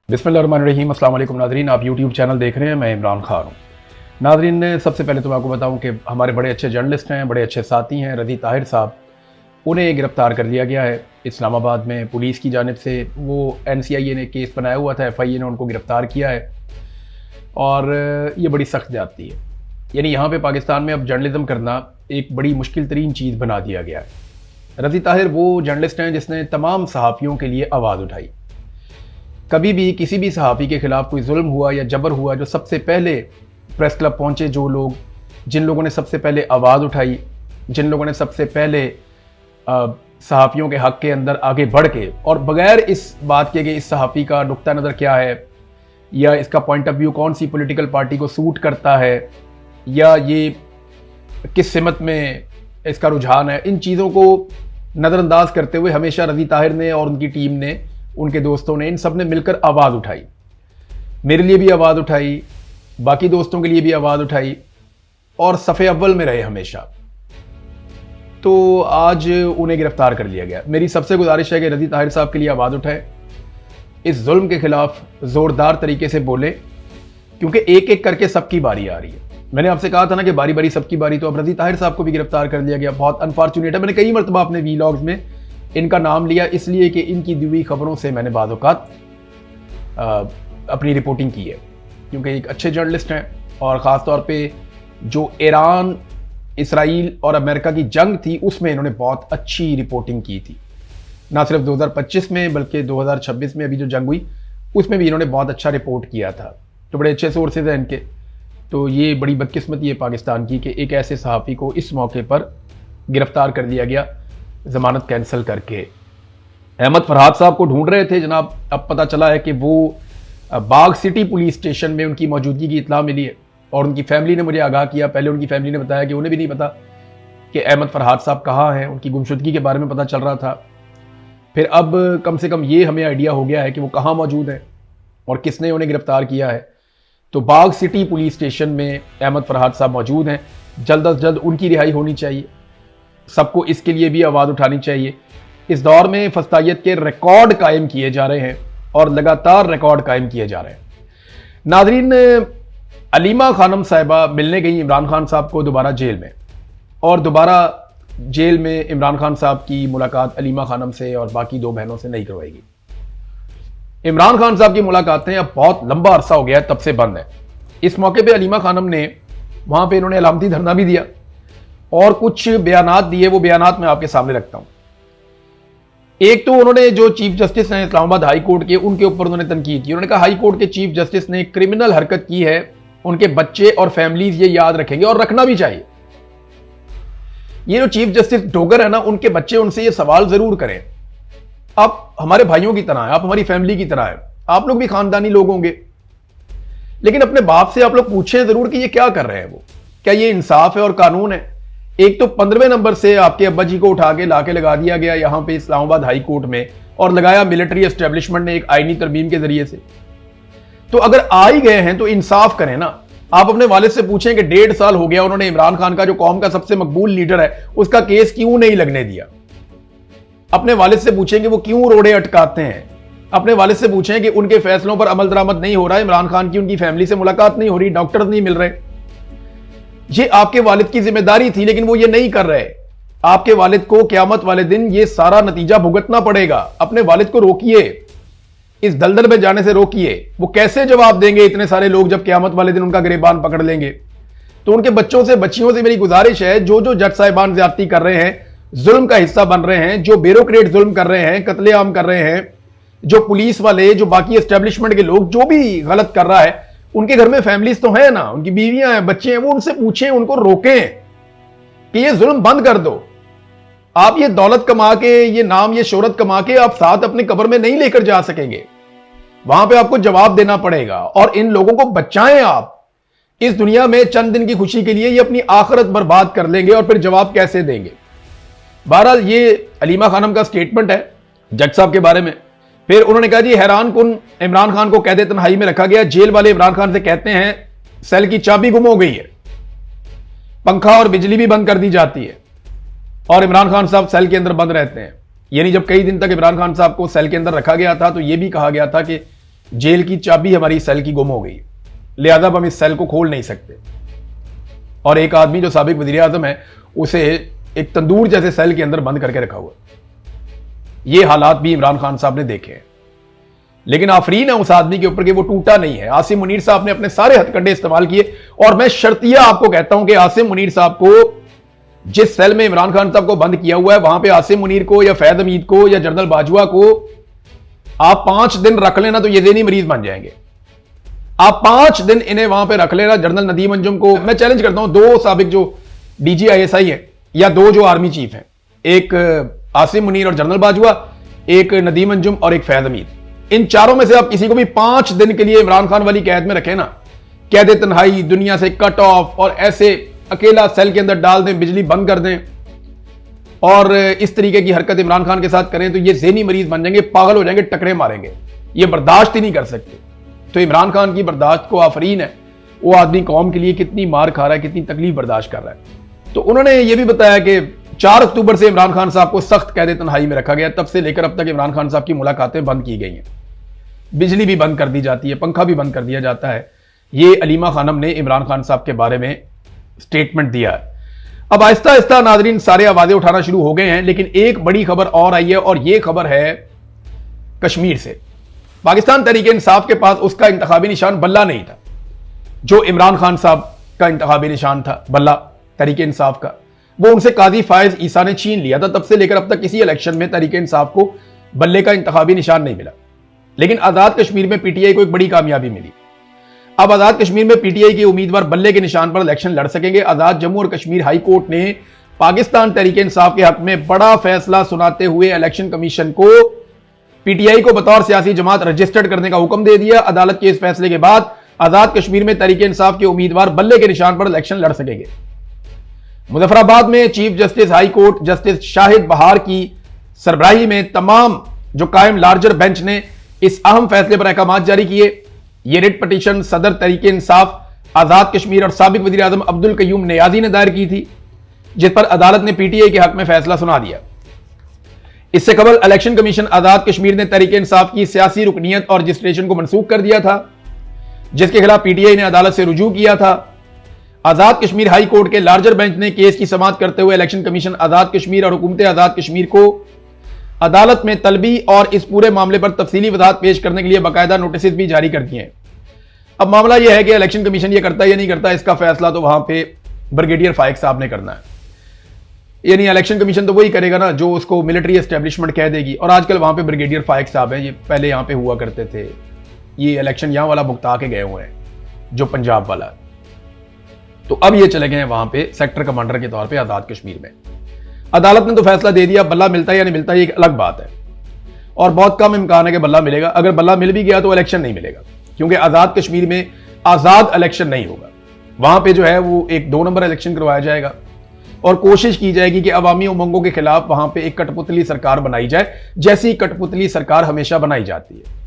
बिस्मिल्लाहिर्रहमानिर्रहीम। अस्सलाम वालेकुम नाज़रीन, आप यूट्यूब चैनल देख रहे हैं, मैं इमरान खान हूँ। नाज़रीन, सबसे पहले तो मैं आपको बताऊँ कि हमारे बड़े अच्छे जर्नलिस्ट हैं, बड़े अच्छे साथी हैं, रज़ी ताहिर साहब, उन्हें गिरफ़्तार कर लिया गया है इस्लामाबाद में पुलिस की जानिब से। वो NCIA ने केस बनाया हुआ था, FIA ने उनको गिरफ़्तार किया है और ये बड़ी सख्त ज़्यादती है। यानी यहाँ पर पाकिस्तान में अब जर्नलिज़म करना एक बड़ी मुश्किल तरीन चीज़ बना दिया गया है। रज़ी ताहिर वो जर्नलिस्ट हैं जिसने तमाम सहाफ़ियों के लिए आवाज़ उठाई। कभी भी किसी भी सहाफ़ी के ख़िलाफ़ कोई जुल्म हुआ या जबर हुआ, जो सबसे पहले प्रेस क्लब पहुँचे, जो लोग, जिन लोगों ने सबसे पहले आवाज़ उठाई, जिन लोगों ने सबसे पहले सहाफ़ियों के हक़ के अंदर आगे बढ़ के, और बग़ैर इस बात के कि इस सहाफ़ी का नुक्ता नज़र क्या है या इसका पॉइंट ऑफ व्यू कौन सी पॉलिटिकल पार्टी को सूट करता है या ये किस सिमत में इसका रुझान है, इन चीज़ों को नज़रअंदाज करते हुए हमेशा रज़ी ताहिर ने और उनकी टीम ने, उनके दोस्तों ने, इन सब ने मिलकर आवाज़ उठाई। मेरे लिए भी आवाज़ उठाई, बाकी दोस्तों के लिए भी आवाज़ उठाई और सफ़े अव्वल में रहे हमेशा। तो आज उन्हें गिरफ़्तार कर लिया गया। मेरी सबसे गुजारिश है कि रज़ी ताहिर साहब के लिए आवाज़ उठाए, इस जुल्म के ख़िलाफ़ ज़ोरदार तरीके से बोले, क्योंकि एक एक करके सबकी बारी आ रही है। मैंने आपसे कहा था ना कि बारी बारी सबकी बारी, तो अब रज़ी ताहिर साहब को भी गिरफ़्तार कर लिया गया। बहुत अनफॉर्चुनेट है। मैंने कई मरतबा अपने वीलॉग्स में इनका नाम लिया, इसलिए कि इनकी दी हुई खबरों से मैंने बाज़ औक़ात अपनी रिपोर्टिंग की है, क्योंकि एक अच्छे जर्नलिस्ट हैं और ख़ास तौर पे जो ईरान, इसराइल और अमेरिका की जंग थी उसमें इन्होंने बहुत अच्छी रिपोर्टिंग की थी। ना सिर्फ 2025 में बल्कि 2026 में अभी जो जंग हुई उसमें भी इन्होंने बहुत अच्छा रिपोर्ट किया था। तो बड़े अच्छे सोर्सेज हैं इनके। तो ये बड़ी बदकिस्मती है पाकिस्तान की कि एक ऐसे सहाफ़ी को इस मौके पर गिरफ़्तार कर लिया गया, ज़मानत कैंसिल करके। अहमद फरहाद साहब को ढूंढ रहे थे जनाब, अब पता चला है कि वो बाग सिटी पुलिस स्टेशन में उनकी मौजूदगी की इत्तला मिली है और उनकी फैमिली ने मुझे आगाह किया। पहले उनकी फैमिली ने बताया कि उन्हें भी नहीं पता कि अहमद फरहाद साहब कहाँ हैं, उनकी गुमशुदगी के बारे में पता चल रहा था। फिर अब कम से कम ये हमें आइडिया हो गया है कि वो कहाँ मौजूद हैं और किसने उन्हें गिरफ़्तार किया है। तो बाग सिटी पुलिस स्टेशन में अहमद फरहाद साहब मौजूद हैं। जल्द अज जल्द उनकी रिहाई होनी चाहिए। सबको इसके लिए भी आवाज़ उठानी चाहिए। इस दौर में फस्तायत के रिकॉर्ड कायम किए जा रहे हैं और लगातार रिकॉर्ड कायम किए जा रहे हैं। नाज़रीन, अलीमा खानम साहिबा मिलने गई इमरान खान साहब को दोबारा जेल में, और दोबारा जेल में इमरान खान साहब की मुलाकात अलीमा खानम से और बाकी दो बहनों से नहीं करवाएगी। इमरान खान साहब की मुलाकातें अब बहुत लंबा अरसा हो गया है, तब से बंद है। इस मौके पर अलीमा खानम ने वहां पर इन्होंने अलामती धरना भी दिया और कुछ बयानात दिए। वो बयानात मैं आपके सामने रखता हूं। एक तो उन्होंने जो चीफ जस्टिस हैं इस्लामाबाद हाई कोर्ट के, उनके ऊपर उन्होंने तनकीद की। उन्होंने कहा हाई कोर्ट के चीफ जस्टिस ने क्रिमिनल हरकत की है, उनके बच्चे और फैमिलीज ये याद रखेंगे और रखना भी चाहिए। ये जो चीफ जस्टिस डोगर है ना, उनके बच्चे उनसे ये सवाल जरूर करें, आप हमारे भाइयों की तरह हैं, आप हमारी फैमिली की तरह हैं, आप लोग भी खानदानी लोग होंगे, लेकिन अपने बाप से आप लोग पूछें जरूर कि ये क्या कर रहे हैं, वो क्या ये इंसाफ है और कानून है। एक तो 15वें नंबर से आपके अब्बा जी को उठा के लाके लगा दिया गया यहां पे इस्लामाबाद हाई कोर्ट में, और लगाया मिलिट्री एस्टेब्लिशमेंट ने एक आईनी तरमीम के जरिए से। तो अगर आ ही गए हैं तो इंसाफ करें ना। आप अपने वालिद से पूछें कि 1.5 साल हो गया उन्होंने इमरान खान का, जो कौम का सबसे मकबूल लीडर है, उसका केस क्यों नहीं लगने दिया। अपने वालिद से पूछें कि वो क्यों रोड़े अटकाते हैं। अपने वालिद से पूछें कि उनके फैसलों पर अमल दरामद नहीं हो रहा है, इमरान खान की उनकी फैमिली से मुलाकात नहीं हो रही, डॉक्टर नहीं मिल रहे। ये आपके वालिद की जिम्मेदारी थी, लेकिन वो ये नहीं कर रहे। आपके वालिद को क़यामत वाले दिन ये सारा नतीजा भुगतना पड़ेगा। अपने वालिद को रोकिए, इस दलदल में जाने से रोकिए। वो कैसे जवाब देंगे इतने सारे लोग जब क़यामत वाले दिन उनका गिरबान पकड़ लेंगे। तो उनके बच्चों से, बच्चियों से मेरी गुजारिश है, जो जो जज साहिबान ज्यादती कर रहे हैं, जुल्म का हिस्सा बन रहे हैं, जो ब्यूरोक्रेट जुल्म कर रहे हैं, कत्लेआम कर रहे हैं, जो पुलिस वाले, जो बाकी एस्टेब्लिशमेंट के लोग, जो भी गलत कर रहा है, उनके घर में फैमिलीज तो है ना, उनकी बीवियां हैं, बच्चे हैं, वो उनसे पूछें, उनको रोकें कि ये जुल्म बंद कर दो। आप ये दौलत कमा के, ये नाम, ये शोहरत कमा के आप साथ अपने कब्र में नहीं लेकर जा सकेंगे। वहां पे आपको जवाब देना पड़ेगा और इन लोगों को बचाएं। आप इस दुनिया में चंद दिन की खुशी के लिए ये अपनी आखिरत बर्बाद कर लेंगे और फिर जवाब कैसे देंगे। बहरहाल ये अलीमा खानम का स्टेटमेंट है जज साहब के बारे में। फिर उन्होंने कहा जी हैरान कुन इमरान खान को कैद तन्हाई में रखा गया। जेल वाले इमरान खान से कहते हैं सेल की चाबी गुम हो गई है, पंखा और बिजली भी बंद कर दी जाती है और इमरान खान साहब सेल के अंदर बंद रहते हैं। यानी जब कई दिन तक इमरान खान साहब को सेल के अंदर रखा गया था तो यह भी कहा गया था कि जेल की चाबी हमारी सेल की गुम हो गई, लिहाजा अब हम इस सेल को खोल नहीं सकते। और एक आदमी जो साबिक वजीर आजम है उसे एक तंदूर जैसे सेल के अंदर बंद करके रखा हुआ। ये हालात भी इमरान खान साहब ने देखे हैं, लेकिन आफरीन है उस आदमी के ऊपर कि वो टूटा नहीं है। आसिम मुनीर साहब ने अपने सारे हथकंडे इस्तेमाल किए, और मैं शर्तिया आपको कहता हूं कि आसिम मुनीर साहब को जिस सेल में इमरान खान साहब को बंद किया हुआ है, वहां पे आसिम मुनीर को या फैज हमीद को या जनरल बाजवा को आप 5 दिन रख लेना तो ये ज़हनी मरीज बन जाएंगे। आप 5 दिन इन्हें वहां पे रख लेना। जनरल नदीम अंजुम को मैं चैलेंज करता हूं, 2 साबिक जो DGISI है या 2 जो आर्मी चीफ हैं, एक आसिम मुनीर और जनरल बाजवा, एक नदीम अंजुम और एक फैज हमीद, इन चारों में से आप किसी को भी 5 दिन के लिए इमरान खान वाली कैद में रखें ना, कैद तन्हाई, दुनिया से कट ऑफ, और ऐसे अकेला सेल के अंदर डाल दें, बिजली बंद कर दें और इस तरीके की हरकत इमरान खान के साथ करें तो ये ज़हनी मरीज बन जाएंगे, पागल हो जाएंगे, टकरे मारेंगे, ये बर्दाश्त ही नहीं कर सकते। तो इमरान खान की बर्दाश्त को आफरीन है, वो आदमी कौम के लिए कितनी मार खा रहा है, कितनी तकलीफ बर्दाश्त कर रहा है। तो उन्होंने ये भी बताया कि 4 अक्टूबर से इमरान खान साहब को सख्त कैद तन्हाई में रखा गया, तब से लेकर अब तक इमरान खान साहब की मुलाकातें बंद की गई हैं, बिजली भी बंद कर दी जाती है, पंखा भी बंद कर दिया जाता है। ये अलीमा खानम ने इमरान खान साहब के बारे में स्टेटमेंट दिया है। अब आहिस्ता आहिस्ता नाजरीन सारे आवाजें उठाना शुरू हो गए हैं, लेकिन एक बड़ी खबर और आई है, और यह खबर है कश्मीर से। पाकिस्तान तहरीक इंसाफ के पास उसका इंतखाबी निशान बल्ला नहीं था, जो इमरान खान साहब का इंतखाबी निशान था बल्ला तहरीक इंसाफ का, वो उनसे काजी फायज ईसा ने छीन लिया था। तब से लेकर अब तक किसी इलेक्शन में तहरीक इंसाफ को बल्ले का इंतखाबी निशान नहीं मिला। लेकिन आजाद कश्मीर में पीटीआई को एक बड़ी कामयाबी मिली। अब आजाद कश्मीर में पीटीआई के उम्मीदवार बल्ले के निशान पर इलेक्शन लड़ सकेंगे। आजाद जम्मू और कश्मीर हाई कोर्ट ने पाकिस्तान तहरीक इंसाफ के हक में बड़ा फैसला सुनाते हुए इलेक्शन कमीशन को पीटीआई को बतौर सियासी जमात रजिस्टर्ड करने का हुक्म दे दिया। अदालत के इस फैसले के बाद आजाद कश्मीर में तहरीक इंसाफ के उम्मीदवार बल्ले के निशान पर इलेक्शन लड़ सकेंगे। मुजफ्फराबाद में chief justice high court justice Shahid बहार की सरबराही में तमाम जो कायम लार्जर बेंच ने इस अहम फैसले पर अहकामात जारी किए। यह रिट पटिशन सदर तहरीक इंसाफ आजाद कश्मीर और साबिक वजीर आजम अब्दुल कयूम नियाजी ने दायर की थी, जिस पर अदालत ने पीटीआई के हक में फैसला सुना दिया। इससे कबल इलेक्शन कमीशन आजाद कश्मीर ने तहरीक इंसाफ की सियासी रुकनियत और रजिस्ट्रेशन को मनसूख कर दिया था, जिसके खिलाफ पीटीआई ने अदालत से रुजू किया था। आजाद कश्मीर हाई कोर्ट के लार्जर बेंच ने केस की समाअत करते हुए इलेक्शन कमीशन आजाद कश्मीर और हुकूमत आजाद कश्मीर को अदालत में तलबी और इस पूरे मामले पर तफसीली वजाहत पेश करने के लिए बाकायदा नोटिस भी जारी कर दिए हैं। अब मामला यह है कि इलेक्शन कमीशन ये करता है या नहीं करता, इसका फैसला तो वहां पे ब्रिगेडियर फाइक साहब ने करना है। यानी इलेक्शन कमीशन तो वही करेगा ना जो उसको मिलिट्री एस्टेब्लिशमेंट कह देगी, और आजकल वहां पे ब्रिगेडियर फाइक साहब हैं, ये पहले यहां पे हुआ करते थे, ये इलेक्शन यहां वाला भुगता के गए हुए हैं जो पंजाब वाला, तो अब ये चले गए हैं वहां पे सेक्टर कमांडर के तौर पर आजाद कश्मीर में। अदालत ने तो फैसला दे दिया, बल्ला मिलता है या नहीं मिलता ये एक अलग बात है, और बहुत कम इम्कान है कि बल्ला मिलेगा। अगर बल्ला मिल भी गया तो इलेक्शन नहीं मिलेगा, क्योंकि आजाद कश्मीर में आजाद इलेक्शन नहीं होगा। वहां पे जो है वो एक 2 नंबर इलेक्शन करवाया जाएगा और कोशिश की जाएगी कि अवामी उमंगों के खिलाफ वहां पे एक कठपुतली सरकार बनाई जाए, जैसी कठपुतली सरकार हमेशा बनाई जाती है।